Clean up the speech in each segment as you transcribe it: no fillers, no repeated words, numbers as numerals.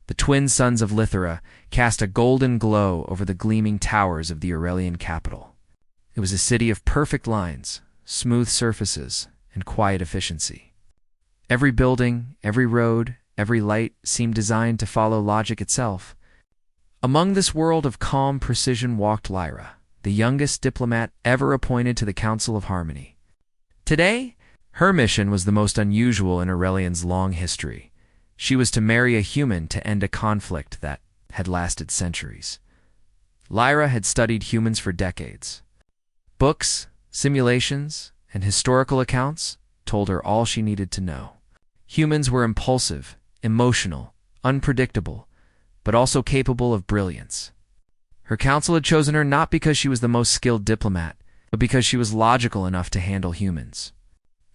The twin suns of Lithera cast a golden glow over the gleaming towers of the Aurelian capital. It was a city of perfect lines, smooth surfaces, and quiet efficiency. Every building, every road, every light seemed designed to follow logic itself. Among this world of calm precision walked Lyra, the youngest diplomat ever appointed to the Council of Harmony. Today, her mission was the most unusual in Aurelian's long history. She was to marry a human to end a conflict that had lasted centuries. Lyra had studied humans for decades. Books, simulations, and historical accounts told her all she needed to know. Humans were impulsive, emotional, unpredictable, but also capable of brilliance. Her council had chosen her not because she was the most skilled diplomat, but because she was logical enough to handle humans.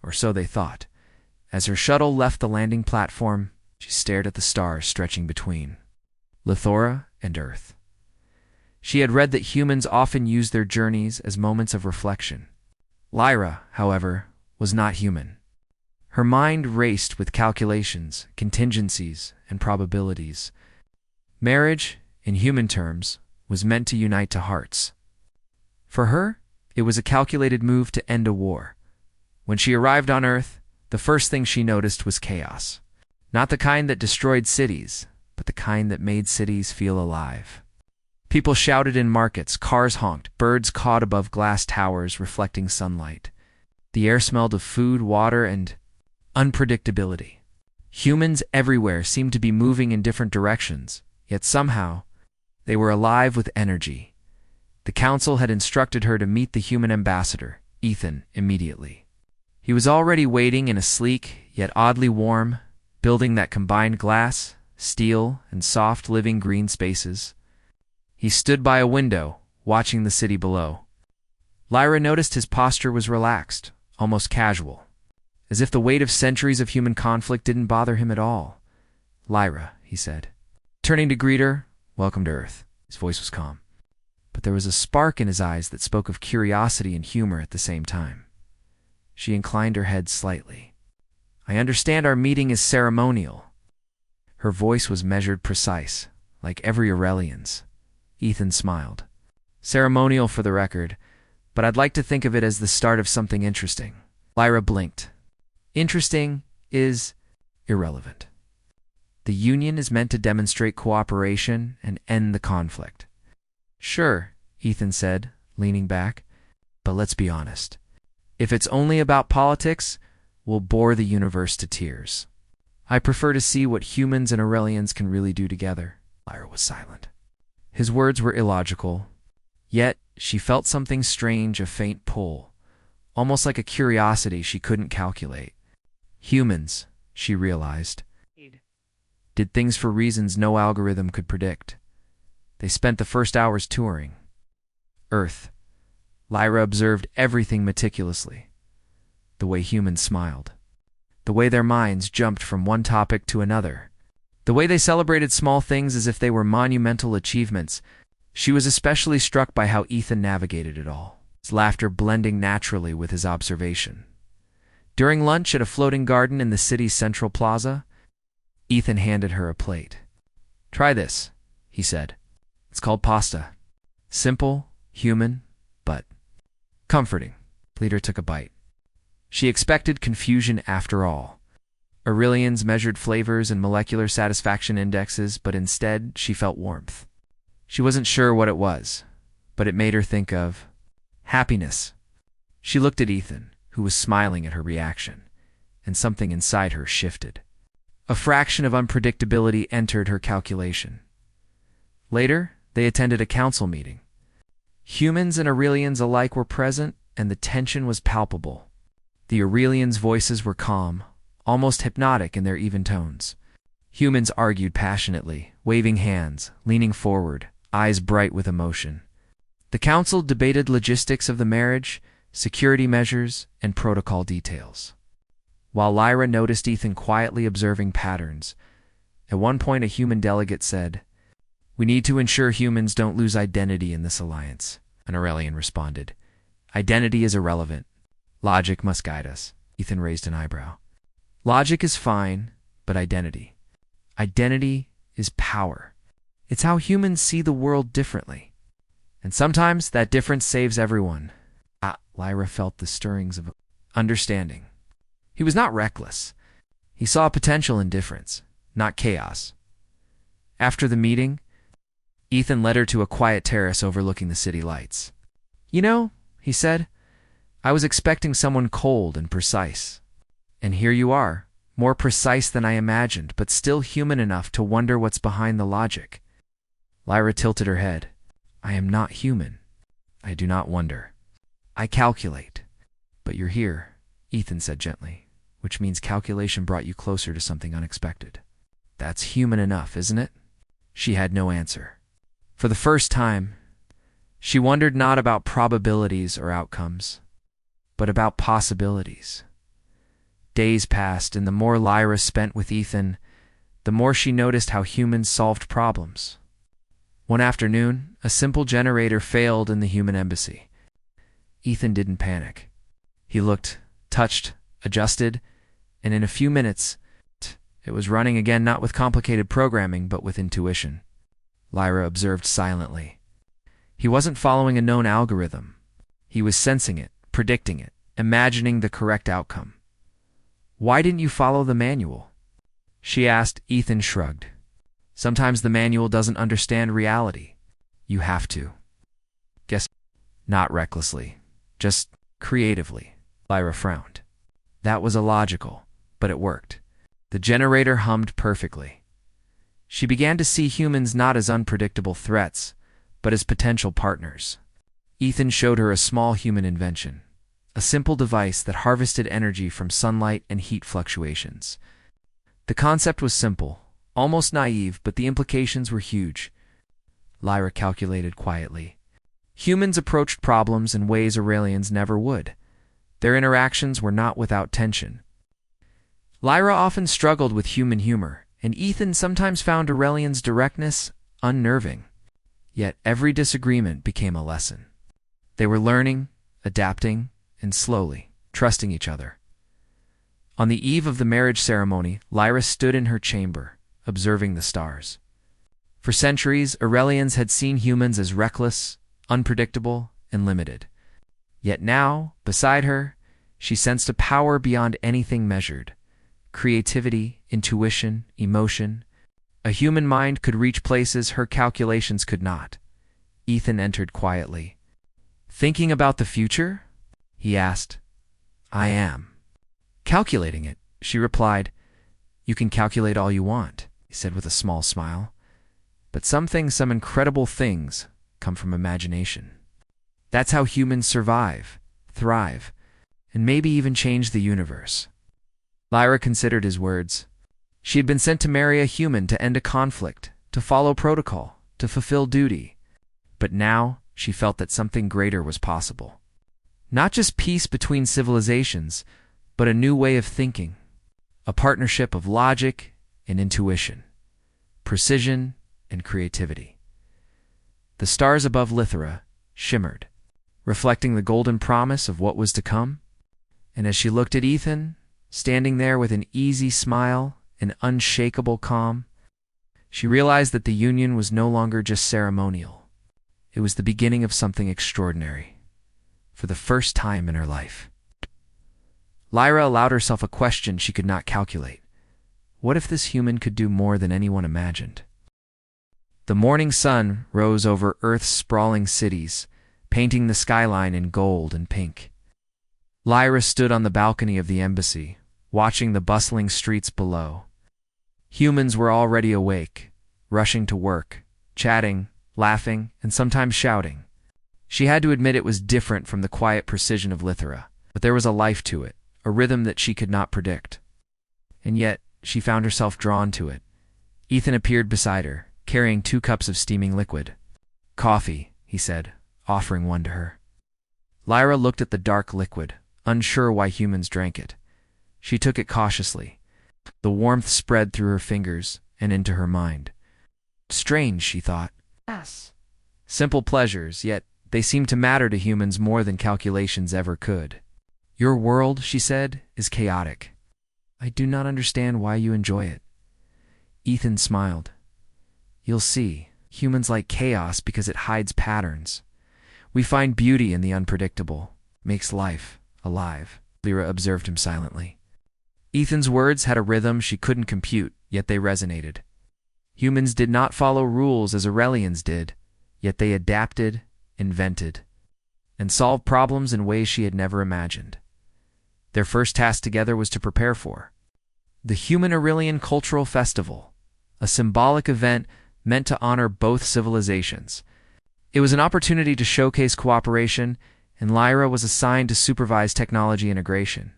Or so they thought. As her shuttle left the landing platform, she stared at the stars stretching between Lithora and Earth. She had read that humans often use their journeys as moments of reflection. Lyra, however, was not human. Her mind raced with calculations, contingencies, and probabilities. Marriage, in human terms, was meant to unite two hearts. For her, it was a calculated move to end a war. When she arrived on Earth, the first thing she noticed was chaos. Not the kind that destroyed cities, but the kind that made cities feel alive. People shouted in markets, cars honked, birds cawed above glass towers reflecting sunlight. The air smelled of food, water, and unpredictability. Humans everywhere seemed to be moving in different directions, yet somehow, they were alive with energy. The council had instructed her to meet the human ambassador, Ethan, immediately. He was already waiting in a sleek, yet oddly warm, building that combined glass, steel, and soft living green spaces. He stood by a window, watching the city below. Lyra noticed his posture was relaxed, almost casual, as if the weight of centuries of human conflict didn't bother him at all. "Lyra," he said. Turning to greet her, "Welcome to Earth." His voice was calm, but there was a spark in his eyes that spoke of curiosity and humor at the same time. She inclined her head slightly. "I understand our meeting is ceremonial." Her voice was measured precise, like every Aurelian's. Ethan smiled. "Ceremonial for the record, but I'd like to think of it as the start of something interesting." Lyra blinked. "Interesting is irrelevant. The union is meant to demonstrate cooperation and end the conflict." "Sure," Ethan said, leaning back, "but let's be honest. If it's only about politics, we'll bore the universe to tears. I prefer to see what humans and Aurelians can really do together." Lyra was silent. His words were illogical, yet she felt something strange, a faint pull, almost like a curiosity she couldn't calculate. Humans, she realized, did things for reasons no algorithm could predict. They spent the first hours touring Earth. Lyra observed everything meticulously. The way humans smiled. The way their minds jumped from one topic to another. The way they celebrated small things as if they were monumental achievements. She was especially struck by how Ethan navigated it all, his laughter blending naturally with his observation. During lunch at a floating garden in the city's central plaza, Ethan handed her a plate. "Try this," he said. "It's called pasta. Simple, human, but comforting." Lyra took a bite. She expected confusion after all. Aurelians measured flavors and molecular satisfaction indexes, but instead she felt warmth. She wasn't sure what it was, but it made her think of happiness. She looked at Ethan, who was smiling at her reaction, and something inside her shifted. A fraction of unpredictability entered her calculation. Later, they attended a council meeting. Humans and Aurelians alike were present, and the tension was palpable. The Aurelians' voices were calm, almost hypnotic in their even tones. Humans argued passionately, waving hands, leaning forward, eyes bright with emotion. The council debated logistics of the marriage, security measures, and protocol details. While Lyra noticed Ethan quietly observing patterns, at one point a human delegate said, "We need to ensure humans don't lose identity in this alliance." An Aurelian responded, "Identity is irrelevant. Logic must guide us." Ethan raised an eyebrow. "Logic is fine, but identity. Identity is power. It's how humans see the world differently. And sometimes that difference saves everyone. Lyra felt the stirrings of understanding. He was not reckless. He saw potential in difference, not chaos. After the meeting, Ethan led her to a quiet terrace overlooking the city lights. "You know," he said, "I was expecting someone cold and precise. And here you are, more precise than I imagined, but still human enough to wonder what's behind the logic." Lyra tilted her head. "I am not human. I do not wonder. I calculate." "But you're here," Ethan said gently, "which means calculation brought you closer to something unexpected." "That's human enough, isn't it?" She had no answer. For the first time, she wondered not about probabilities or outcomes, but about possibilities. Days passed, and the more Lyra spent with Ethan, the more she noticed how humans solved problems. One afternoon, a simple generator failed in the human embassy. Ethan didn't panic. He looked, touched, adjusted, and in a few minutes, it was running again, not with complicated programming, but with intuition. Lyra observed silently. He wasn't following a known algorithm. He was sensing it, predicting it, imagining the correct outcome. "Why didn't you follow the manual?" she asked. Ethan shrugged. "Sometimes the manual doesn't understand reality. You have to." "Guess not recklessly, just creatively." Lyra frowned. That was illogical, but it worked. The generator hummed perfectly. She began to see humans not as unpredictable threats, but as potential partners. Ethan showed her a small human invention, a simple device that harvested energy from sunlight and heat fluctuations. The concept was simple, almost naive, but the implications were huge. Lyra calculated quietly. Humans approached problems in ways Aurelians never would. Their interactions were not without tension. Lyra often struggled with human humor, and Ethan sometimes found Aurelian's directness unnerving. Yet every disagreement became a lesson. They were learning, adapting, and slowly trusting each other. On the eve of the marriage ceremony, Lyra stood in her chamber, observing the stars. For centuries, Aurelians had seen humans as reckless, unpredictable, and limited. Yet now, beside her, she sensed a power beyond anything measured. Creativity, intuition, emotion. A human mind could reach places her calculations could not. Ethan entered quietly. "Thinking about the future?" he asked. "I am." "Calculating it," she replied. "You can calculate all you want," he said with a small smile. "But some incredible things, come from imagination. That's how humans survive, thrive, and maybe even change the universe." Lyra considered his words. She had been sent to marry a human to end a conflict, to follow protocol, to fulfill duty. But now she felt that something greater was possible. Not just peace between civilizations, but a new way of thinking. A partnership of logic and intuition, precision and creativity. The stars above Lithera shimmered, reflecting the golden promise of what was to come. And as she looked at Ethan, standing there with an easy smile and unshakable calm, she realized that the union was no longer just ceremonial. It was the beginning of something extraordinary, for the first time in her life. Lyra allowed herself a question she could not calculate. What if this human could do more than anyone imagined? The morning sun rose over Earth's sprawling cities, painting the skyline in gold and pink. Lyra stood on the balcony of the embassy, watching the bustling streets below. Humans were already awake, rushing to work, chatting, laughing, and sometimes shouting. She had to admit it was different from the quiet precision of Lithera, but there was a life to it, a rhythm that she could not predict. And yet, she found herself drawn to it. Ethan appeared beside her, carrying 2 cups of steaming liquid. "Coffee," he said, offering one to her. Lyra looked at the dark liquid, unsure why humans drank it. She took it cautiously. The warmth spread through her fingers and into her mind. Strange, she thought. Yes. Simple pleasures, yet they seem to matter to humans more than calculations ever could. "Your world," she said, "is chaotic. I do not understand why you enjoy it." Ethan smiled. You'll see, humans like chaos because it hides patterns. We find beauty in the unpredictable, makes life alive. Lyra observed him silently. Ethan's words had a rhythm she couldn't compute, yet they resonated. Humans did not follow rules as Aurelians did, yet they adapted, invented, and solved problems in ways she had never imagined. Their first task together was to prepare for the Human Aurelian Cultural Festival, a symbolic event meant to honor both civilizations. It was an opportunity to showcase cooperation, and Lyra was assigned to supervise technology integration.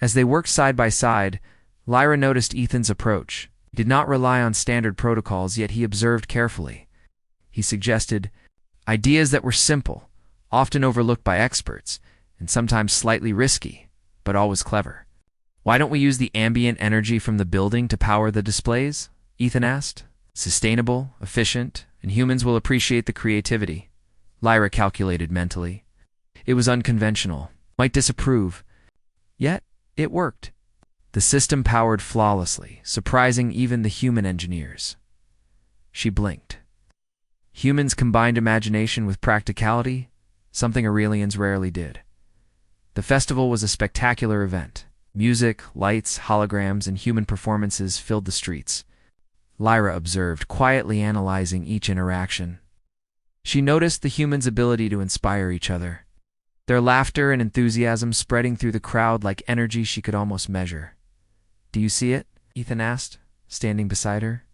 As they worked side by side, Lyra noticed Ethan's approach. He did not rely on standard protocols, yet he observed carefully. He suggested ideas that were simple, often overlooked by experts, and sometimes slightly risky, but always clever. "Why don't we use the ambient energy from the building to power the displays?" Ethan asked. "Sustainable, efficient, and humans will appreciate the creativity." Lyra calculated mentally. It was unconventional, might disapprove, yet it worked. The system powered flawlessly, surprising even the human engineers. She blinked. Humans combined imagination with practicality, something Aurelians rarely did. The festival was a spectacular event. Music, lights, holograms, and human performances filled the streets. Lyra observed, quietly analyzing each interaction. She noticed the humans' ability to inspire each other, their laughter and enthusiasm spreading through the crowd like energy she could almost measure. "Do you see it?" Ethan asked, standing beside her.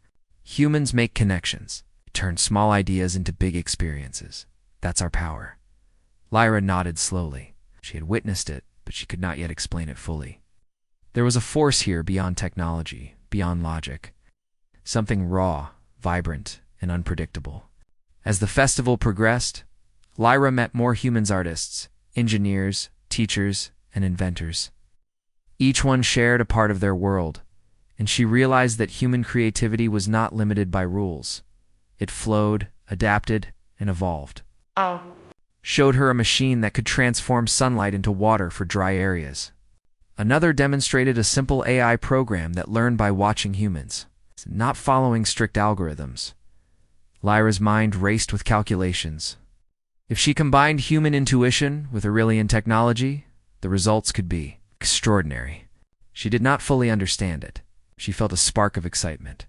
"Humans make connections, turn small ideas into big experiences. That's our power." Lyra nodded slowly. She had witnessed it, but she could not yet explain it fully. There was a force here beyond technology, beyond logic. Something raw, vibrant, and unpredictable. As the festival progressed, Lyra met more humans, artists, engineers, teachers, and inventors. Each one shared a part of their world, and she realized that human creativity was not limited by rules. It flowed, adapted, and evolved. Showed her a machine that could transform sunlight into water for dry areas. Another demonstrated a simple AI program that learned by watching humans, not following strict algorithms. Lyra's mind raced with calculations. If she combined human intuition with Aurelian technology, the results could be extraordinary. She did not fully understand it. She felt a spark of excitement.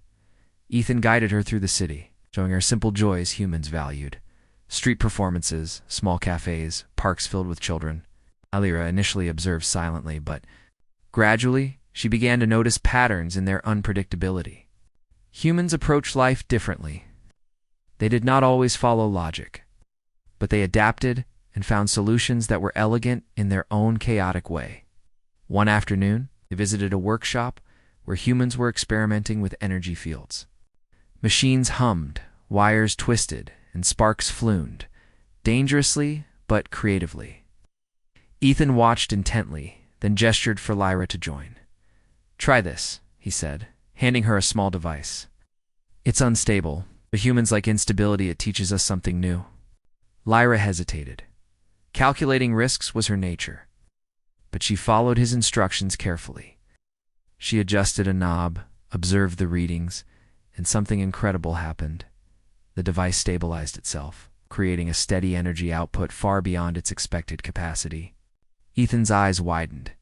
Ethan guided her through the city, showing her simple joys humans valued. Street performances, small cafes, parks filled with children. Lyra initially observed silently, but gradually she began to notice patterns in their unpredictability. Humans approach life differently. They did not always follow logic, but they adapted and found solutions that were elegant in their own chaotic way. One afternoon, they visited a workshop where humans were experimenting with energy fields. Machines hummed, wires twisted, and sparks flumed, dangerously but creatively. Ethan watched intently, then gestured for Lyra to join. "Try this," he said, handing her a small device. "It's unstable, but humans like instability. It teaches us something new." Lyra hesitated. Calculating risks was her nature, but she followed his instructions carefully. She adjusted a knob, observed the readings, and something incredible happened. The device stabilized itself, creating a steady energy output far beyond its expected capacity. Ethan's eyes widened.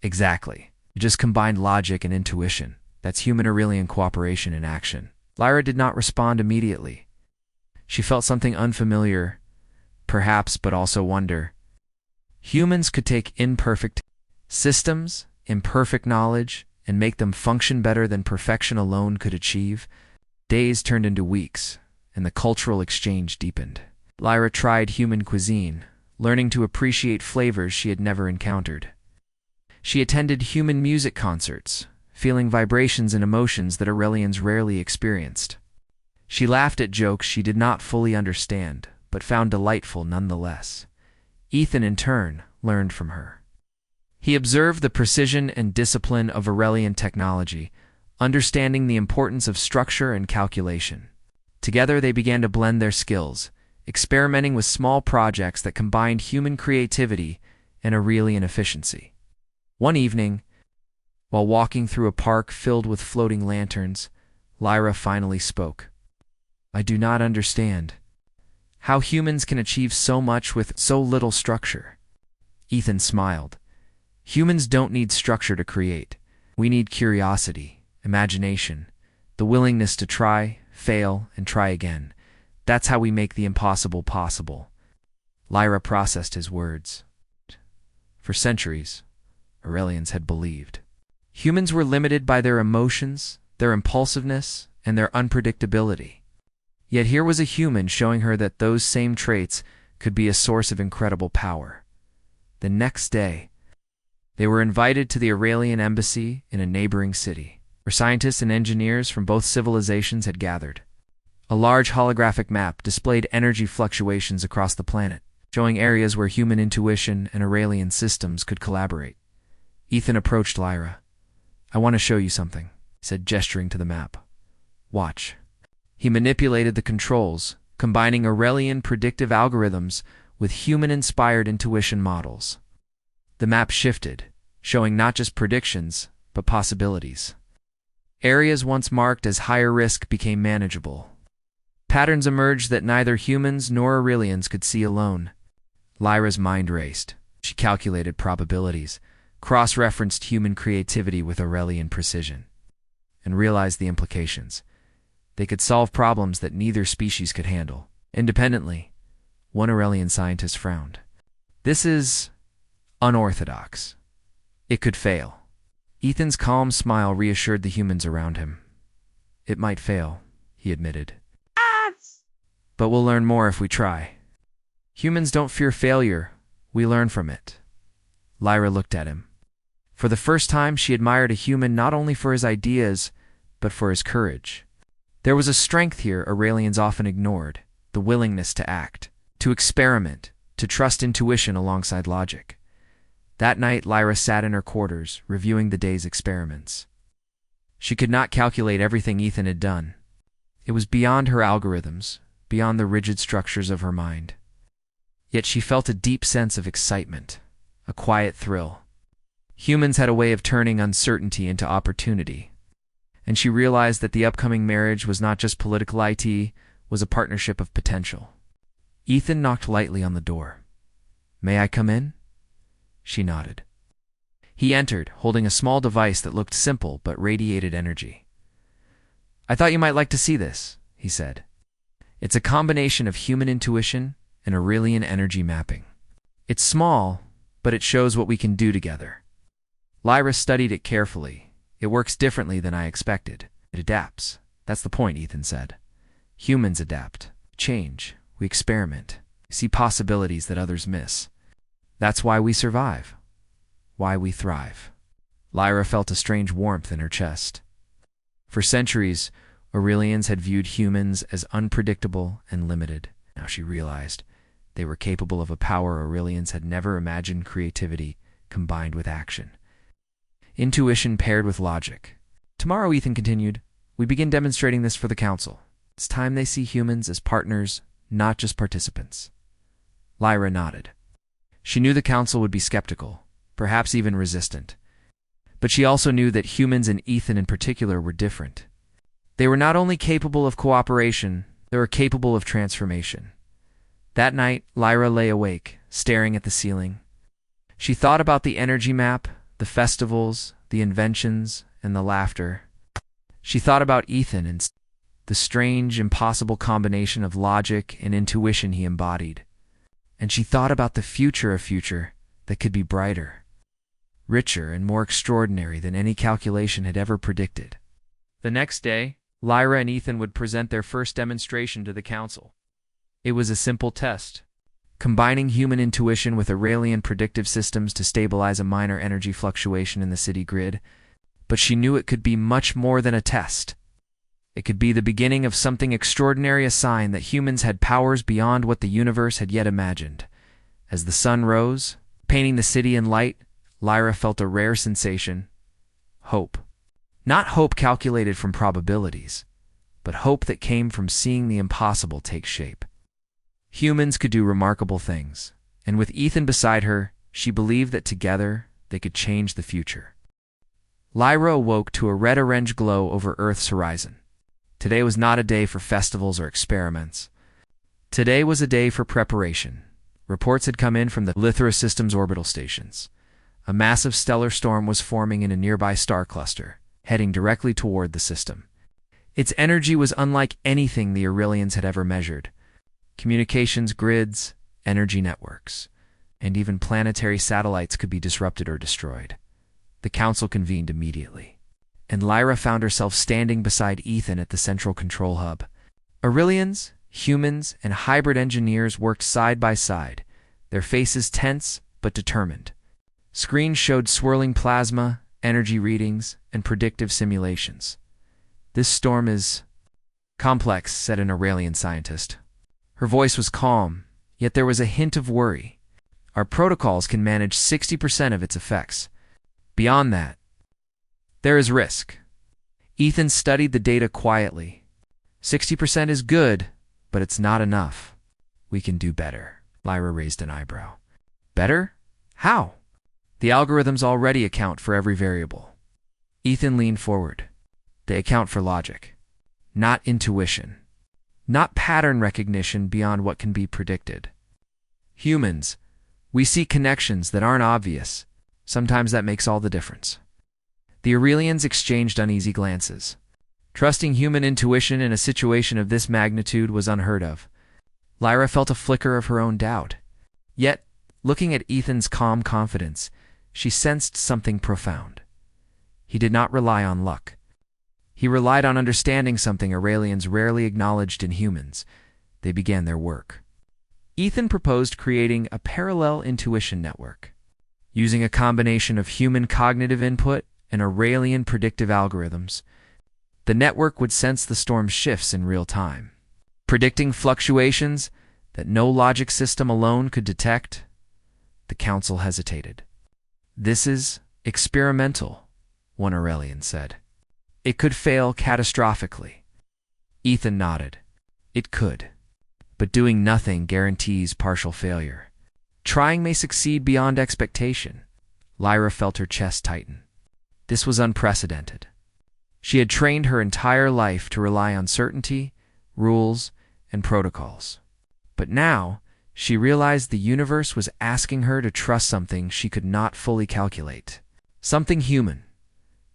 "Exactly. You just combined logic and intuition. That's human Aurelian cooperation in action." Lyra did not respond immediately. She felt something unfamiliar, perhaps, but also wonder. Humans could take imperfect systems, imperfect knowledge, and make them function better than perfection alone could achieve. Days turned into weeks, and the cultural exchange deepened. Lyra tried human cuisine, learning to appreciate flavors she had never encountered. She attended human music concerts, feeling vibrations and emotions that Aurelians rarely experienced. She laughed at jokes she did not fully understand, but found delightful nonetheless. Ethan, in turn, learned from her. He observed the precision and discipline of Aurelian technology, understanding the importance of structure and calculation. Together they began to blend their skills, experimenting with small projects that combined human creativity and Aurelian efficiency. One evening, while walking through a park filled with floating lanterns, Lyra finally spoke. I do not understand how humans can achieve so much with so little structure. Ethan smiled. Humans don't need structure to create. We need curiosity, imagination, the willingness to try, fail, and try again. That's how we make the impossible possible. Lyra processed his words. For centuries, Aurelians had believed humans were limited by their emotions, their impulsiveness, and their unpredictability. Yet here was a human showing her that those same traits could be a source of incredible power. The next day, they were invited to the Aurelian embassy in a neighboring city, where scientists and engineers from both civilizations had gathered. A large holographic map displayed energy fluctuations across the planet, showing areas where human intuition and Aurelian systems could collaborate. Ethan approached Lyra. I want to show you something, he said, gesturing to the map. Watch. He manipulated the controls, combining Aurelian predictive algorithms with human-inspired intuition models. The map shifted, showing not just predictions, but possibilities. Areas once marked as higher risk became manageable. Patterns emerged that neither humans nor Aurelians could see alone. Lyra's mind raced. She calculated probabilities, cross-referenced human creativity with Aurelian precision, and realized the implications. They could solve problems that neither species could handle. Independently, one Aurelian scientist frowned. This is unorthodox. It could fail. Ethan's calm smile reassured the humans around him. It might fail, he admitted. But we'll learn more if we try. Humans don't fear failure. We learn from it. Lyra looked at him. For the first time, she admired a human not only for his ideas, but for his courage. There was a strength here Aurelians often ignored, the willingness to act, to experiment, to trust intuition alongside logic. That night, Lyra sat in her quarters, reviewing the day's experiments. She could not calculate everything Ethan had done. It was beyond her algorithms, beyond the rigid structures of her mind. Yet she felt a deep sense of excitement, a quiet thrill. Humans had a way of turning uncertainty into opportunity, and she realized that the upcoming marriage was not just political IT, was a partnership of potential. Ethan knocked lightly on the door. May I come in? She nodded. He entered, holding a small device that looked simple but radiated energy. I thought you might like to see this, he said. It's a combination of human intuition and Aurelian energy mapping. It's small, but it shows what we can do together. Lyra studied it carefully. It works differently than I expected. It adapts. That's the point, Ethan said. Humans adapt, change, we experiment, see possibilities that others miss. That's why we survive, why we thrive. Lyra felt a strange warmth in her chest. For centuries, Aurelians had viewed humans as unpredictable and limited. Now she realized they were capable of a power Aurelians had never imagined: creativity combined with action. Intuition paired with logic. Tomorrow, Ethan continued, we begin demonstrating this for the Council. It's time they see humans as partners, not just participants. Lyra nodded. She knew the Council would be skeptical, perhaps even resistant. But she also knew that humans, and Ethan in particular, were different. They were not only capable of cooperation, they were capable of transformation. That night, Lyra lay awake, staring at the ceiling. She thought about the energy map, the festivals, the inventions, and the laughter. She thought about Ethan and the strange, impossible combination of logic and intuition he embodied. And she thought about the future that could be brighter, richer, and more extraordinary than any calculation had ever predicted. The next day, Lyra and Ethan would present their first demonstration to the Council. It was a simple test, combining human intuition with Aurelian predictive systems to stabilize a minor energy fluctuation in the city grid. But she knew it could be much more than a test. It could be the beginning of something extraordinary, a sign that humans had powers beyond what the universe had yet imagined. As the sun rose, painting the city in light, Lyra felt a rare sensation: hope. Not hope calculated from probabilities, but hope that came from seeing the impossible take shape. Humans could do remarkable things, and with Ethan beside her, she believed that together they could change the future. Lyra awoke to a red-orange glow over Earth's horizon. Today was not a day for festivals or experiments. Today was a day for preparation. Reports had come in from the Lythra system's orbital stations. A massive stellar storm was forming in a nearby star cluster, heading directly toward the system. Its energy was unlike anything the Aurelians had ever measured. Communications grids, energy networks, and even planetary satellites could be disrupted or destroyed. The council convened immediately, and Lyra found herself standing beside Ethan at the central control hub. Aurelians, humans, and hybrid engineers worked side by side, their faces tense but determined. Screens showed swirling plasma, energy readings, and predictive simulations. "This storm is complex," said an Aurelian scientist. Her voice was calm, yet there was a hint of worry. "Our protocols can manage 60% of its effects. Beyond that, there is risk." Ethan studied the data quietly. 60% is good, but it's not enough. "We can do better." Lyra raised an eyebrow. "Better? How?" "The algorithms already account for every variable." Ethan leaned forward. "They account for logic, not intuition, not pattern recognition beyond what can be predicted. Humans, we see connections that aren't obvious. Sometimes that makes all the difference." The Aurelians exchanged uneasy glances. Trusting human intuition in a situation of this magnitude was unheard of. Lyra felt a flicker of her own doubt. Yet, looking at Ethan's calm confidence, she sensed something profound. He did not rely on luck. He relied on understanding something Aurelians rarely acknowledged in humans. They began their work. Ethan proposed creating a parallel intuition network. Using a combination of human cognitive input and Aurelian predictive algorithms, the network would sense the storm's shifts in real time, predicting fluctuations that no logic system alone could detect. The council hesitated. "This is experimental," one Aurelian said. "It could fail catastrophically." Ethan nodded. "It could. But doing nothing guarantees partial failure. Trying may succeed beyond expectation." Lyra felt her chest tighten. This was unprecedented. She had trained her entire life to rely on certainty, rules, and protocols. But now, she realized the universe was asking her to trust something she could not fully calculate. Something human.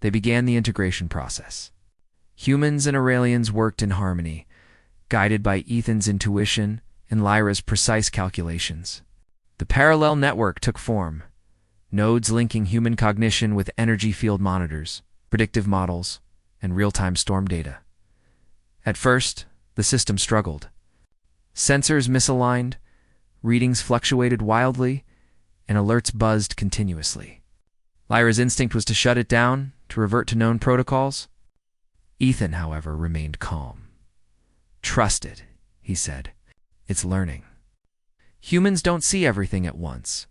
They began the integration process. Humans and Aurelians worked in harmony, guided by Ethan's intuition and Lyra's precise calculations. The parallel network took form, nodes linking human cognition with energy field monitors, predictive models, and real-time storm data. At first, the system struggled. Sensors misaligned, readings fluctuated wildly, and alerts buzzed continuously. Lyra's instinct was to shut it down, to revert to known protocols. Ethan, however, remained calm. "Trust it," he said. "It's learning. Humans don't see everything at once,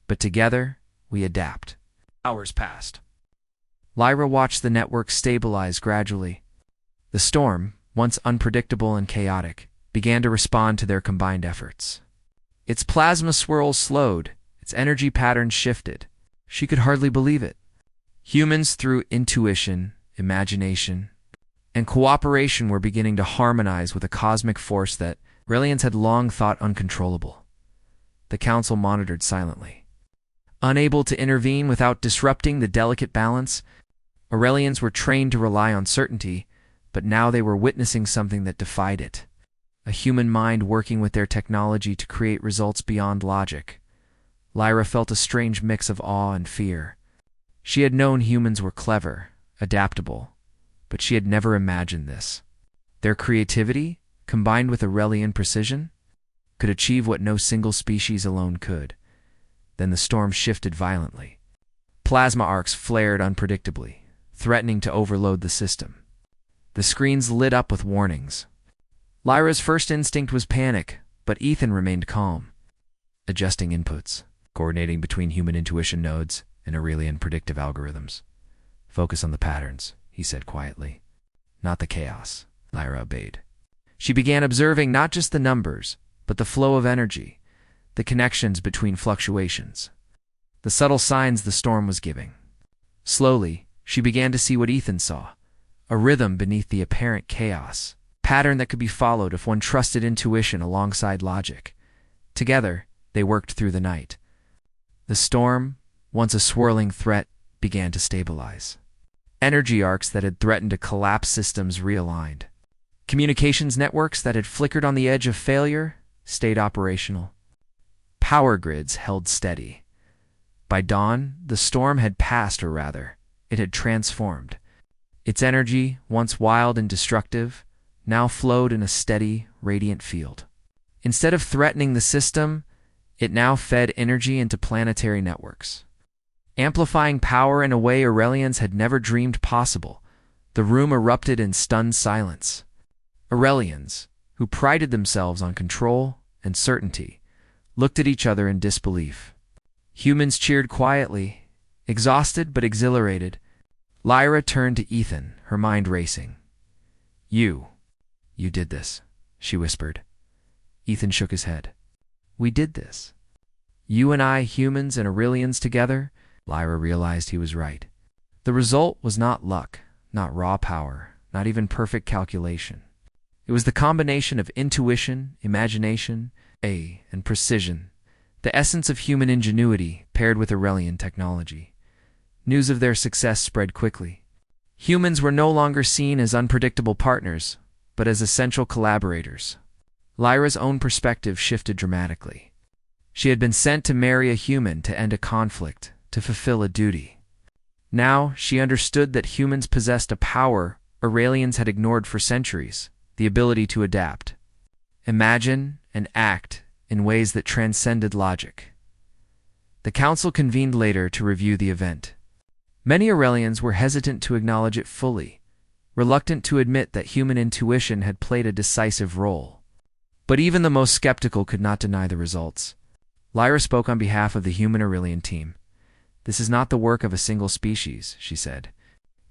but together, we adapt." Hours passed. Lyra watched the network stabilize gradually. The storm, once unpredictable and chaotic, began to respond to their combined efforts. Its plasma swirls slowed, its energy patterns shifted. She could hardly believe it. Humans, through intuition, imagination, and cooperation, were beginning to harmonize with a cosmic force that Aurelians had long thought uncontrollable. The council monitored silently. Unable to intervene without disrupting the delicate balance, Aurelians were trained to rely on certainty, but now they were witnessing something that defied it. A human mind working with their technology to create results beyond logic. Lyra felt a strange mix of awe and fear. She had known humans were clever, adaptable, but she had never imagined this. Their creativity, combined with Aurelian precision, could achieve what no single species alone could. Then the storm shifted violently. Plasma arcs flared unpredictably, threatening to overload the system. The screens lit up with warnings. Lyra's first instinct was panic, but Ethan remained calm. Adjusting inputs, coordinating between human intuition nodes and Aurelian predictive algorithms. "Focus on the patterns," he said quietly. "Not the chaos." Lyra obeyed. She began observing not just the numbers, but the flow of energy, the connections between fluctuations, the subtle signs the storm was giving. Slowly, she began to see what Ethan saw, a rhythm beneath the apparent chaos, pattern that could be followed if one trusted intuition alongside logic. Together, they worked through the night. The storm, once a swirling threat, began to stabilize. Energy arcs that had threatened to collapse systems realigned. Communications networks that had flickered on the edge of failure stayed operational. Power grids held steady. By dawn, the storm had passed, or rather, it had transformed. Its energy, once wild and destructive, now flowed in a steady, radiant field. Instead of threatening the system, it now fed energy into planetary networks. Amplifying power in a way Aurelians had never dreamed possible, the room erupted in stunned silence. Aurelians, who prided themselves on control and certainty, looked at each other in disbelief. Humans cheered quietly, exhausted but exhilarated. Lyra turned to Ethan, her mind racing. You did this," she whispered. Ethan shook his head. "We did this. You and I, humans and Aurelians together." Lyra realized he was right. The result was not luck, not raw power, not even perfect calculation. It was the combination of intuition, imagination, and precision, the essence of human ingenuity paired with Aurelian technology. News of their success spread quickly. Humans were no longer seen as unpredictable partners, but as essential collaborators. Lyra's own perspective shifted dramatically. She had been sent to marry a human to end a conflict, to fulfill a duty. Now she understood that humans possessed a power Aurelians had ignored for centuries, the ability to adapt, imagine, and act in ways that transcended logic. The council convened later to review the event. Many Aurelians were hesitant to acknowledge it fully, reluctant to admit that human intuition had played a decisive role. But even the most skeptical could not deny the results. Lyra spoke on behalf of the human Aurelian team. "This is not the work of a single species," she said.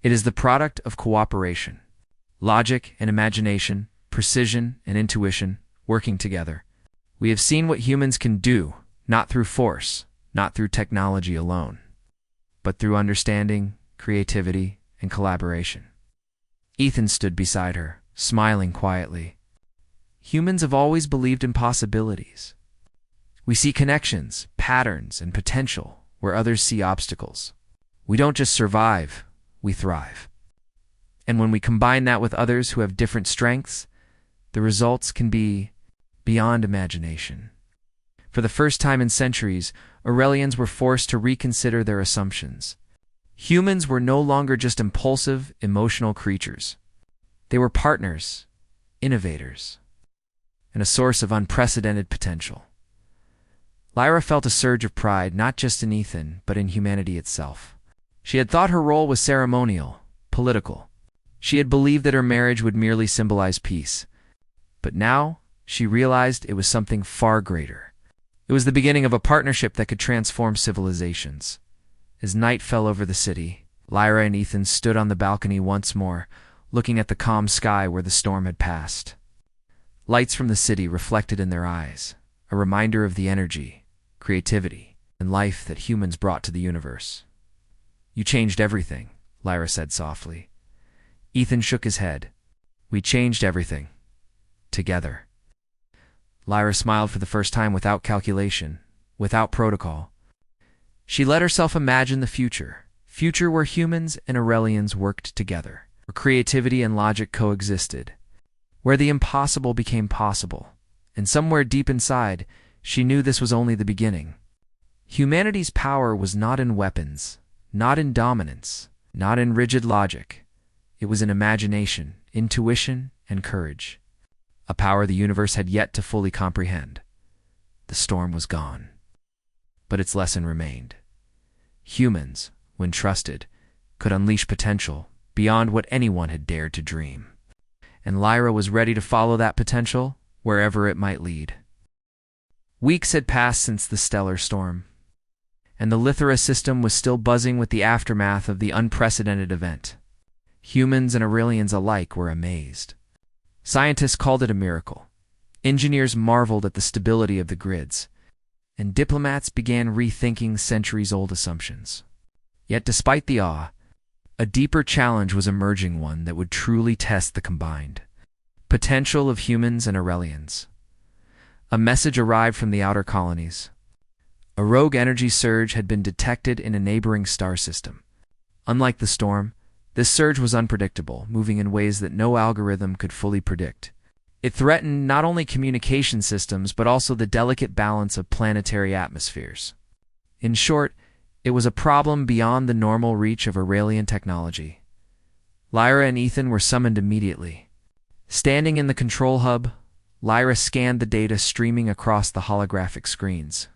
"It is the product of cooperation. Logic and imagination, precision and intuition, working together. We have seen what humans can do, not through force, not through technology alone, but through understanding, creativity, and collaboration." Ethan stood beside her, smiling quietly. "Humans have always believed in possibilities. We see connections, patterns, and potential where others see obstacles. We don't just survive, we thrive. And when we combine that with others who have different strengths, the results can be beyond imagination." For the first time in centuries, Aurelians were forced to reconsider their assumptions. Humans were no longer just impulsive, emotional creatures. They were partners, innovators, and a source of unprecedented potential. Lyra felt a surge of pride, not just in Ethan, but in humanity itself. She had thought her role was ceremonial, political. She had believed that her marriage would merely symbolize peace. But now, she realized it was something far greater. It was the beginning of a partnership that could transform civilizations. As night fell over the city, Lyra and Ethan stood on the balcony once more, looking at the calm sky where the storm had passed. Lights from the city reflected in their eyes, a reminder of the energy, creativity, and life that humans brought to the universe. "You changed everything," Lyra said softly. Ethan shook his head. "We changed everything. Together." Lyra smiled for the first time without calculation, without protocol. She let herself imagine the future where humans and Aurelians worked together, where creativity and logic coexisted, where the impossible became possible. And somewhere deep inside, she knew this was only the beginning. Humanity's power was not in weapons, not in dominance, not in rigid logic. It was in imagination, intuition, and courage. A power the universe had yet to fully comprehend. The storm was gone. But its lesson remained. Humans, when trusted, could unleash potential beyond what anyone had dared to dream. And Lyra was ready to follow that potential wherever it might lead. Weeks had passed since the stellar storm, and the Lithera system was still buzzing with the aftermath of the unprecedented event. Humans and Aurelians alike were amazed. Scientists called it a miracle. Engineers marveled at the stability of the grids, and diplomats began rethinking centuries-old assumptions. Yet despite the awe, A deeper challenge was emerging, one that would truly test the combined potential of humans and Aurelians. A message arrived from the outer colonies. A rogue energy surge had been detected in a neighboring star system. Unlike the storm, this surge was unpredictable, moving in ways that no algorithm could fully predict. It threatened not only communication systems, but also the delicate balance of planetary atmospheres. In short, it was a problem beyond the normal reach of Aurelian technology. Lyra and Ethan were summoned immediately. Standing in the control hub, Lyra scanned the data streaming across the holographic screens.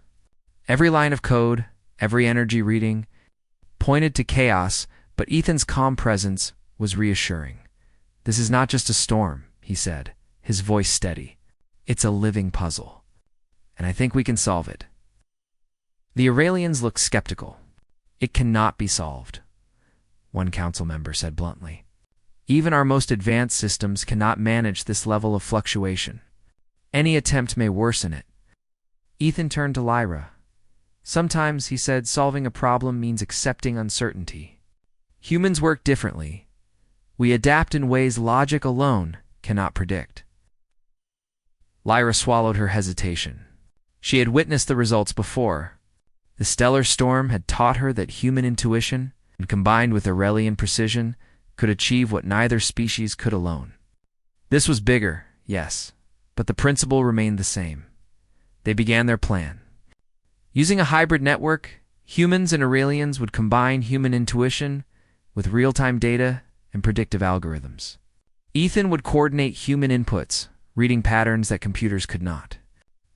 Every line of code, every energy reading, pointed to chaos, but Ethan's calm presence was reassuring. "This is not just a storm," he said, his voice steady. "It's a living puzzle, and I think we can solve it." The Aurelians looked skeptical. "It cannot be solved," one council member said bluntly. "Even our most advanced systems cannot manage this level of fluctuation. Any attempt may worsen it." Ethan turned to Lyra. "Sometimes," he said, "solving a problem means accepting uncertainty. Humans work differently. We adapt in ways logic alone cannot predict." Lyra swallowed her hesitation. She had witnessed the results before. The stellar storm had taught her that human intuition, combined with Aurelian precision, could achieve what neither species could alone. This was bigger, yes, but the principle remained the same. They began their plan. Using a hybrid network, humans and Aurelians would combine human intuition with real-time data and predictive algorithms. Ethan would coordinate human inputs, reading patterns that computers could not.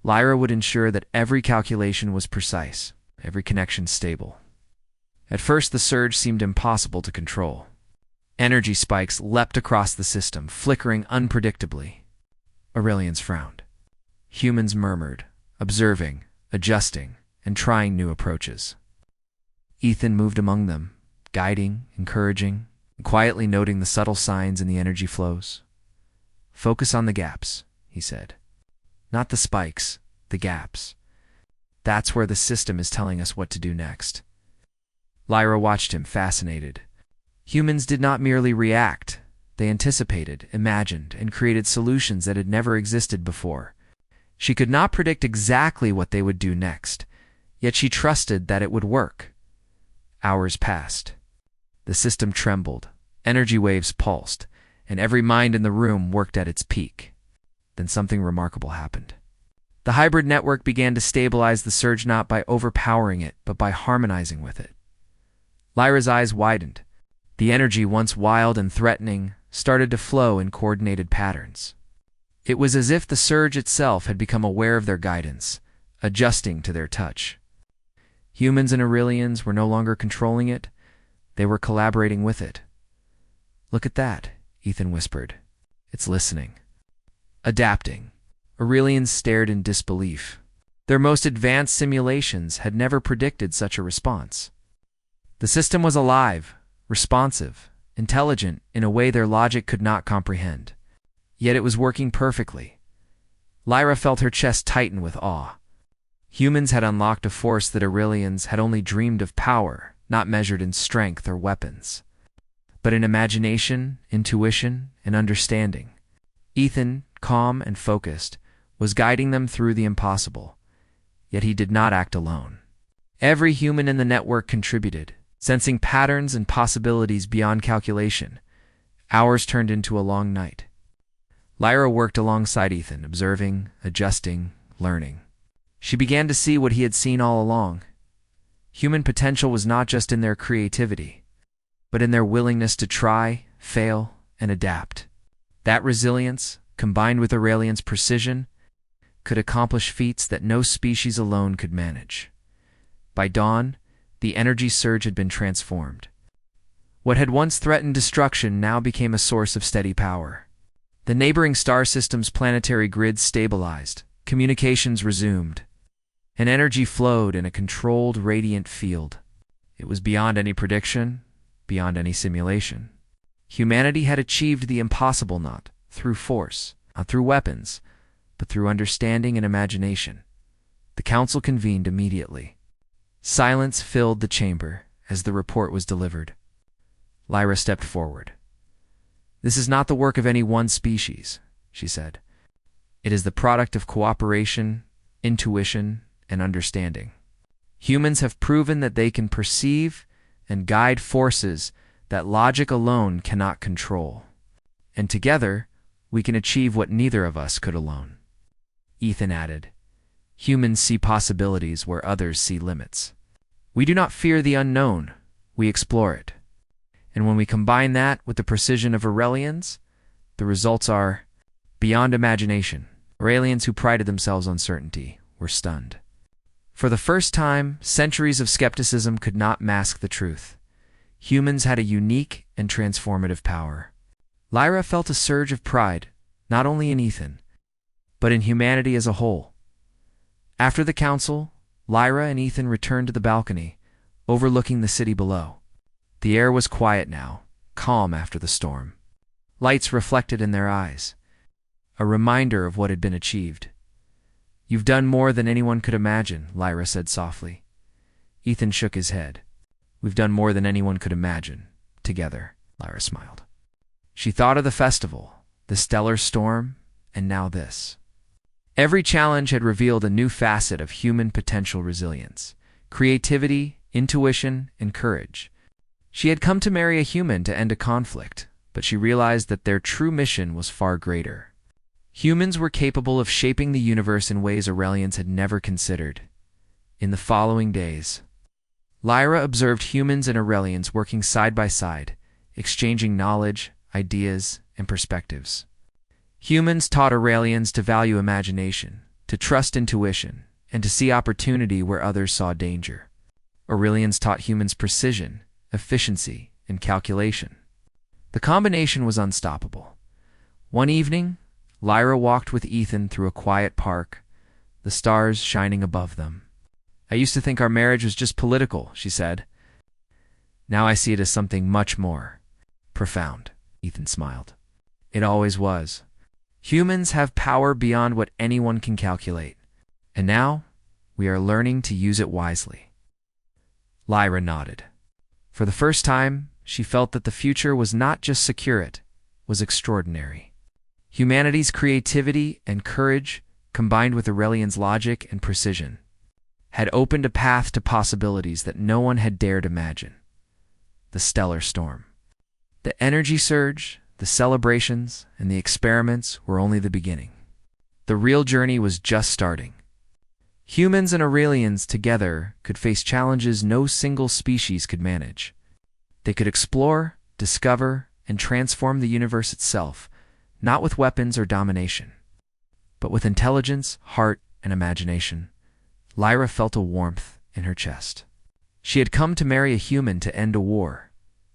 Lyra would ensure that every calculation was precise, every connection stable. At first, the surge seemed impossible to control. Energy spikes leapt across the system, flickering unpredictably. Aurelians frowned. Humans murmured, observing, adjusting, and trying new approaches. Ethan moved among them, guiding, encouraging, and quietly noting the subtle signs in the energy flows. "Focus on the gaps," he said. "Not the spikes, the gaps. That's where the system is telling us what to do next." Lyra watched him, fascinated. Humans did not merely react. They anticipated, imagined, and created solutions that had never existed before. She could not predict exactly what they would do next, yet she trusted that it would work. Hours passed. The system trembled, energy waves pulsed, and every mind in the room worked at its peak. Then something remarkable happened. The hybrid network began to stabilize the surge not by overpowering it, but by harmonizing with it. Lyra's eyes widened. The energy, once wild and threatening, started to flow in coordinated patterns. It was as if the surge itself had become aware of their guidance, adjusting to their touch. Humans and Aurelians were no longer controlling it, they were collaborating with it. "Look at that," Ethan whispered. "It's listening." Adapting. Aurelians stared in disbelief. Their most advanced simulations had never predicted such a response. The system was alive, responsive, intelligent in a way their logic could not comprehend. Yet it was working perfectly. Lyra felt her chest tighten with awe. Humans had unlocked a force that Aurelians had only dreamed of, power, not measured in strength or weapons, but in imagination, intuition, and understanding. Ethan, calm and focused, was guiding them through the impossible, yet he did not act alone. Every human in the network contributed, sensing patterns and possibilities beyond calculation. Hours turned into a long night. Lyra worked alongside Ethan, observing, adjusting, learning. She began to see what he had seen all along. Human potential was not just in their creativity, but in their willingness to try, fail, and adapt. That resilience, combined with Aurelian's precision, could accomplish feats that no species alone could manage. By dawn, the energy surge had been transformed. What had once threatened destruction now became a source of steady power. The neighboring star system's planetary grids stabilized, communications resumed, and energy flowed in a controlled, radiant field. It was beyond any prediction, beyond any simulation. Humanity had achieved the impossible not through force, not through weapons, but through understanding and imagination. The council convened immediately. Silence filled the chamber as the report was delivered. Lyra stepped forward. "This is not the work of any one species," she said. "It is the product of cooperation, intuition, and understanding. Humans have proven that they can perceive and guide forces that logic alone cannot control. And together, we can achieve what neither of us could alone." Ethan added, "Humans see possibilities where others see limits. We do not fear the unknown, we explore it. And when we combine that with the precision of Aurelians, the results are beyond imagination." Aurelians who prided themselves on certainty were stunned. For the first time, centuries of skepticism could not mask the truth. Humans had a unique and transformative power. Lyra felt a surge of pride, not only in Ethan, but in humanity as a whole. After the council, Lyra and Ethan returned to the balcony, overlooking the city below. The air was quiet now, calm after the storm. Lights reflected in their eyes, a reminder of what had been achieved. "You've done more than anyone could imagine," Lyra said softly. Ethan shook his head. "We've done more than anyone could imagine, together," Lyra smiled. She thought of the festival, the stellar storm, and now this. Every challenge had revealed a new facet of human potential: resilience, creativity, intuition, and courage. She had come to marry a human to end a conflict, but she realized that their true mission was far greater. Humans were capable of shaping the universe in ways Aurelians had never considered. In the following days, Lyra observed humans and Aurelians working side by side, exchanging knowledge, ideas, and perspectives. Humans taught Aurelians to value imagination, to trust intuition, and to see opportunity where others saw danger. Aurelians taught humans precision, efficiency, and calculation. The combination was unstoppable. One evening, Lyra walked with Ethan through a quiet park, the stars shining above them. "I used to think our marriage was just political," she said. "Now I see it as something much more profound," Ethan smiled. "It always was. Humans have power beyond what anyone can calculate, and now we are learning to use it wisely." Lyra nodded. For the first time, she felt that the future was not just secure, it was extraordinary. Humanity's creativity and courage, combined with Aurelian's logic and precision, had opened a path to possibilities that no one had dared imagine. The stellar storm. The energy surge, the celebrations, and the experiments were only the beginning. The real journey was just starting. Humans and Aurelians together could face challenges no single species could manage. They could explore, discover, and transform the universe itself, not with weapons or domination, but with intelligence, heart, and imagination. Lyra felt a warmth in her chest. She had come to marry a human to end a war,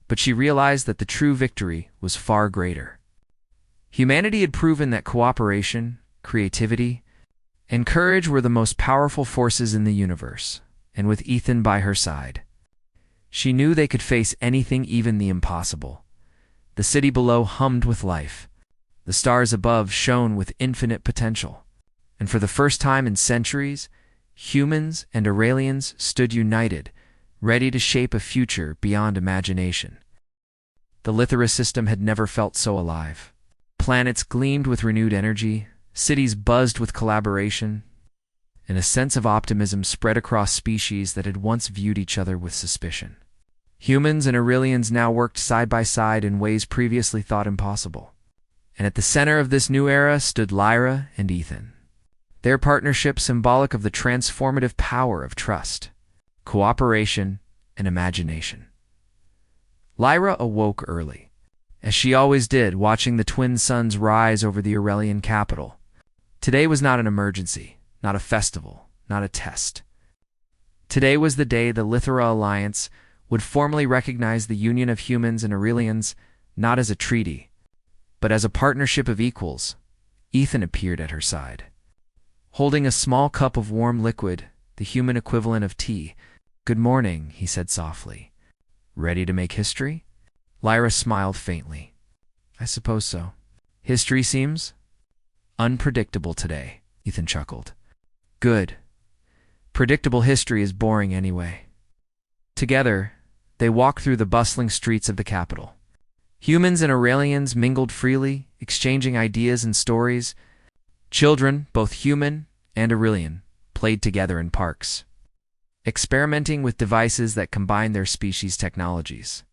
but she realized that the true victory was far greater. Humanity had proven that cooperation, creativity, and courage were the most powerful forces in the universe, and with Ethan by her side, she knew they could face anything, even the impossible. The city below hummed with life. The stars above shone with infinite potential. And for the first time in centuries, humans and Aurelians stood united, ready to shape a future beyond imagination. The Lithera system had never felt so alive. Planets gleamed with renewed energy, cities buzzed with collaboration, and a sense of optimism spread across species that had once viewed each other with suspicion. Humans and Aurelians now worked side by side in ways previously thought impossible. And at the center of this new era stood Lyra and Ethan. Their partnership symbolic of the transformative power of trust, cooperation, and imagination. Lyra awoke early, as she always did, watching the twin suns rise over the Aurelian capital. Today was not an emergency, not a festival, not a test. Today was the day the Lithera Alliance would formally recognize the union of humans and Aurelians, not as a treaty, but as a partnership of equals. Ethan appeared at her side, holding a small cup of warm liquid, the human equivalent of tea. "Good morning," he said softly. "Ready to make history?" Lyra smiled faintly. "I suppose so. History seems unpredictable today," Ethan chuckled. "Good. Predictable history is boring anyway." Together, they walked through the bustling streets of the capital. Humans and Aurelians mingled freely, exchanging ideas and stories. Children, both human and Aurelian, played together in parks, experimenting with devices that combined their species' technologies.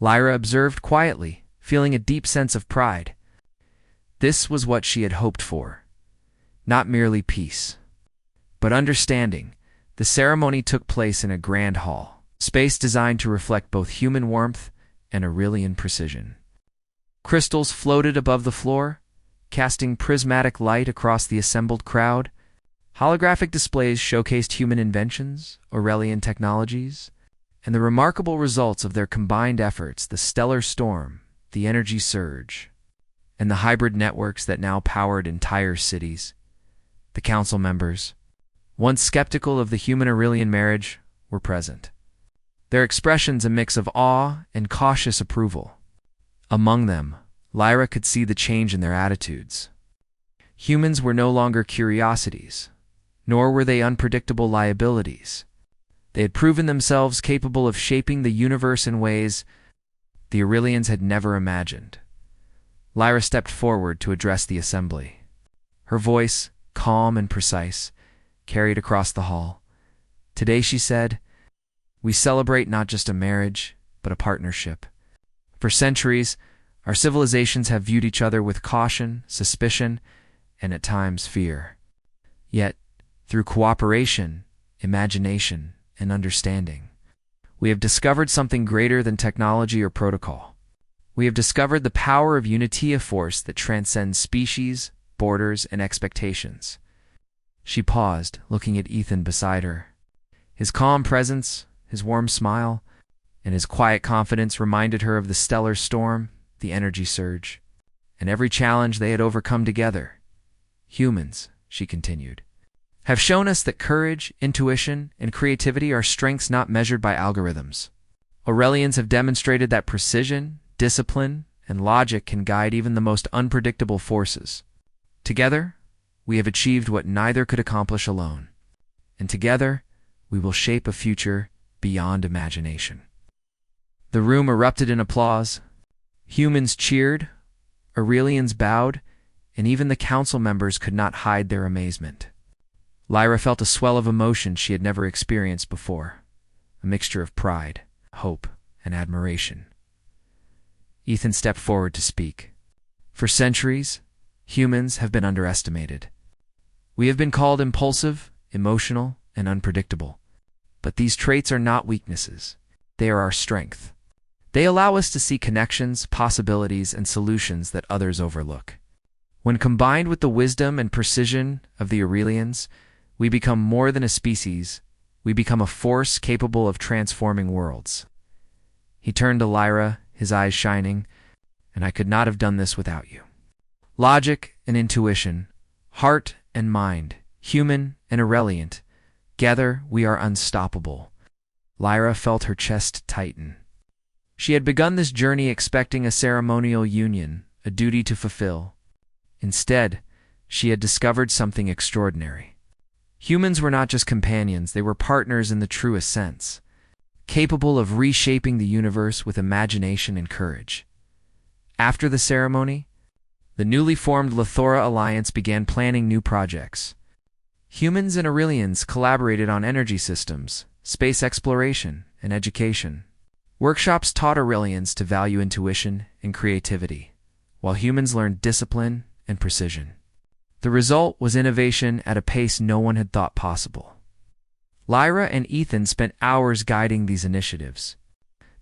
Lyra observed quietly, feeling a deep sense of pride. This was what she had hoped for. Not merely peace, but understanding. The ceremony took place in a grand hall, space designed to reflect both human warmth and Aurelian precision. Crystals floated above the floor, casting prismatic light across the assembled crowd. Holographic displays showcased human inventions, Aurelian technologies, and the remarkable results of their combined efforts: the stellar storm, the energy surge, and the hybrid networks that now powered entire cities. The council members, once skeptical of the human-Aurelian marriage, were present, their expressions a mix of awe and cautious approval. Among them, Lyra could see the change in their attitudes. Humans were no longer curiosities, nor were they unpredictable liabilities. They had proven themselves capable of shaping the universe in ways the Aurelians had never imagined. Lyra stepped forward to address the assembly. Her voice, calm and precise, carried across the hall. Today, she said, we celebrate not just a marriage, but a partnership. For centuries, our civilizations have viewed each other with caution, suspicion, and at times fear. Yet, through cooperation, imagination, and understanding, we have discovered something greater than technology or protocol. We have discovered the power of unity, a force that transcends species, borders, and expectations. She paused, looking at Ethan beside her. His calm presence, his warm smile, and his quiet confidence reminded her of the stellar storm, the energy surge, and every challenge they had overcome together. Humans, she continued, have shown us that courage, intuition, and creativity are strengths not measured by algorithms. Aurelians have demonstrated that precision, discipline, and logic can guide even the most unpredictable forces. Together, we have achieved what neither could accomplish alone, and together, we will shape a future beyond imagination. The room erupted in applause. Humans cheered, Aurelians bowed, and even the council members could not hide their amazement. Lyra felt a swell of emotion she had never experienced before, a mixture of pride, hope, and admiration. Ethan stepped forward to speak. For centuries, humans have been underestimated. We have been called impulsive, emotional, and unpredictable. But these traits are not weaknesses. They are our strength. They allow us to see connections, possibilities, and solutions that others overlook. When combined with the wisdom and precision of the Aurelians, we become more than a species. We become a force capable of transforming worlds. He turned to Lyra, his eyes shining, and I could not have done this without you. Logic and intuition, heart and mind, human and Aurelian, together we are unstoppable. Lyra felt her chest tighten. She had begun this journey expecting a ceremonial union, a duty to fulfill. Instead, she had discovered something extraordinary. Humans were not just companions, they were partners in the truest sense, capable of reshaping the universe with imagination and courage. After the ceremony, the newly formed Lithora Alliance began planning new projects. Humans and Aurelians collaborated on energy systems, space exploration, and education. Workshops taught Aurelians to value intuition and creativity, while humans learned discipline and precision. The result was innovation at a pace no one had thought possible. Lyra and Ethan spent hours guiding these initiatives.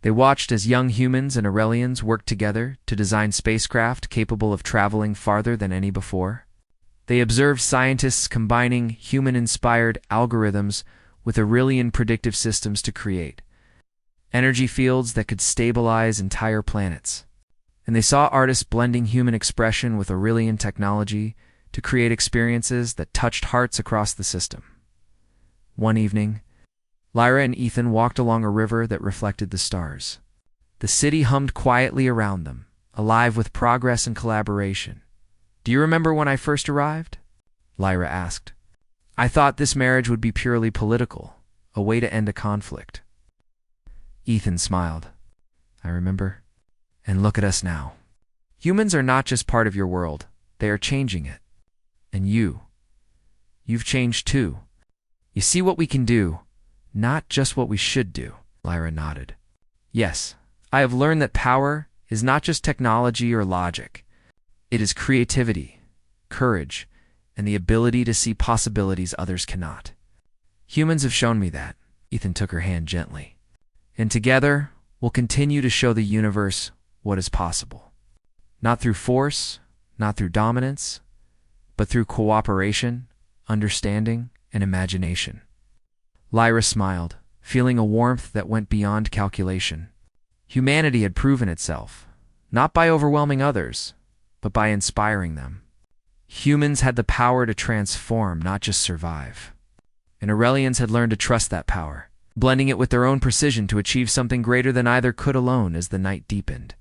They watched as young humans and Aurelians worked together to design spacecraft capable of traveling farther than any before. They observed scientists combining human-inspired algorithms with Aurelian predictive systems to create energy fields that could stabilize entire planets. And they saw artists blending human expression with Aurelian technology to create experiences that touched hearts across the system. One evening, Lyra and Ethan walked along a river that reflected the stars. The city hummed quietly around them, alive with progress and collaboration. "Do you remember when I first arrived?" Lyra asked. "I thought this marriage would be purely political, a way to end a conflict." Ethan smiled. I remember. And look at us now. Humans are not just part of your world, they are changing it. And you've changed too. You see what we can do, not just what we should do. Lyra nodded. Yes, I have learned that power is not just technology or logic. It is creativity, courage, and the ability to see possibilities others cannot. Humans have shown me that. Ethan took her hand gently. And together, we'll continue to show the universe what is possible. Not through force, not through dominance, but through cooperation, understanding, and imagination. Lyra smiled, feeling a warmth that went beyond calculation. Humanity had proven itself, not by overwhelming others, but by inspiring them. Humans had the power to transform, not just survive. And Aurelians had learned to trust that power, blending it with their own precision to achieve something greater than either could alone as the night deepened.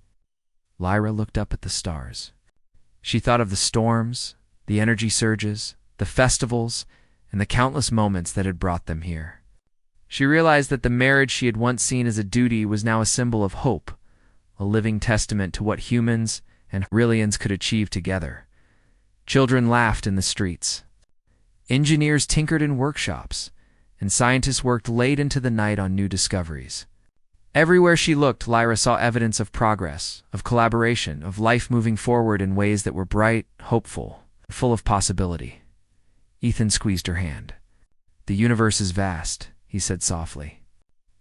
Lyra looked up at the stars. She thought of the storms, the energy surges, the festivals, and the countless moments that had brought them here. She realized that the marriage she had once seen as a duty was now a symbol of hope, a living testament to what humans and Aurelians could achieve together. Children laughed in the streets. Engineers tinkered in workshops, and scientists worked late into the night on new discoveries. Everywhere she looked, Lyra saw evidence of progress, of collaboration, of life moving forward in ways that were bright, hopeful, full of possibility. Ethan squeezed her hand. The universe is vast, he said softly.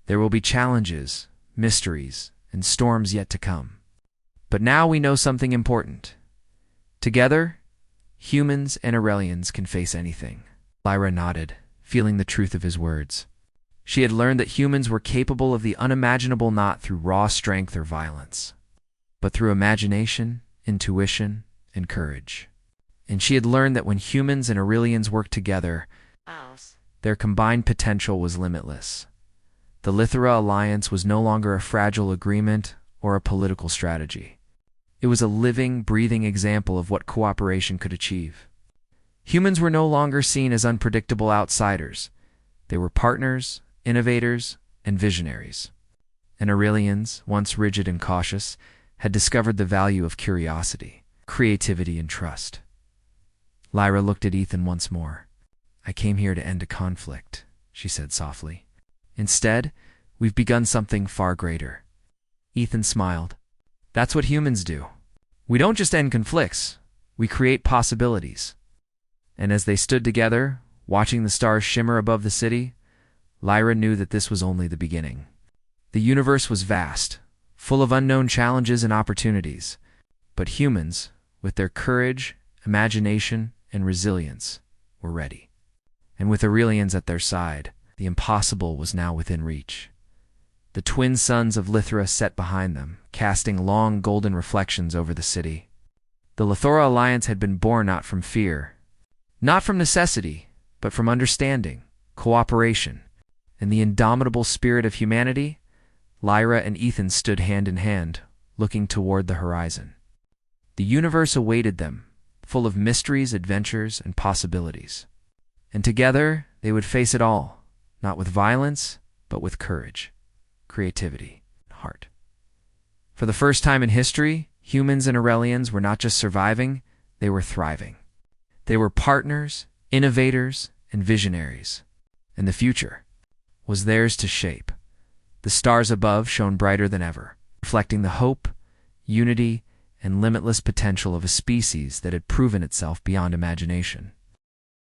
There will be challenges, mysteries, and storms yet to come. But now we know something important. Together, humans and Aurelians can face anything. Lyra nodded, feeling the truth of his words. She had learned that humans were capable of the unimaginable not through raw strength or violence, but through imagination, intuition, and courage. And she had learned that when humans and Aurelians worked together, their combined potential was limitless. The Lithera alliance was no longer a fragile agreement or a political strategy. It was a living, breathing example of what cooperation could achieve. Humans were no longer seen as unpredictable outsiders. They were partners, innovators, and visionaries. And Aurelians, once rigid and cautious, had discovered the value of curiosity, creativity, and trust. Lyra looked at Ethan once more. I came here to end a conflict, she said softly. Instead, we've begun something far greater. Ethan smiled. That's what humans do. We don't just end conflicts, we create possibilities. And as they stood together, watching the stars shimmer above the city, Lyra knew that this was only the beginning. The universe was vast, full of unknown challenges and opportunities. But humans, with their courage, imagination, and resilience, were ready. And with Aurelians at their side, the impossible was now within reach. The twin suns of Lithera set behind them, casting long golden reflections over the city. The Lithera alliance had been born not from fear, not from necessity, but from understanding, cooperation, and the indomitable spirit of humanity. Lyra and Ethan stood hand in hand, looking toward the horizon. The universe awaited them, full of mysteries, adventures, and possibilities. And together, they would face it all, not with violence, but with courage, creativity, and heart. For the first time in history, humans and Aurelians were not just surviving, they were thriving. They were partners, innovators, and visionaries. And the future was theirs to shape. The stars above shone brighter than ever, reflecting the hope, unity, and limitless potential of a species that had proven itself beyond imagination.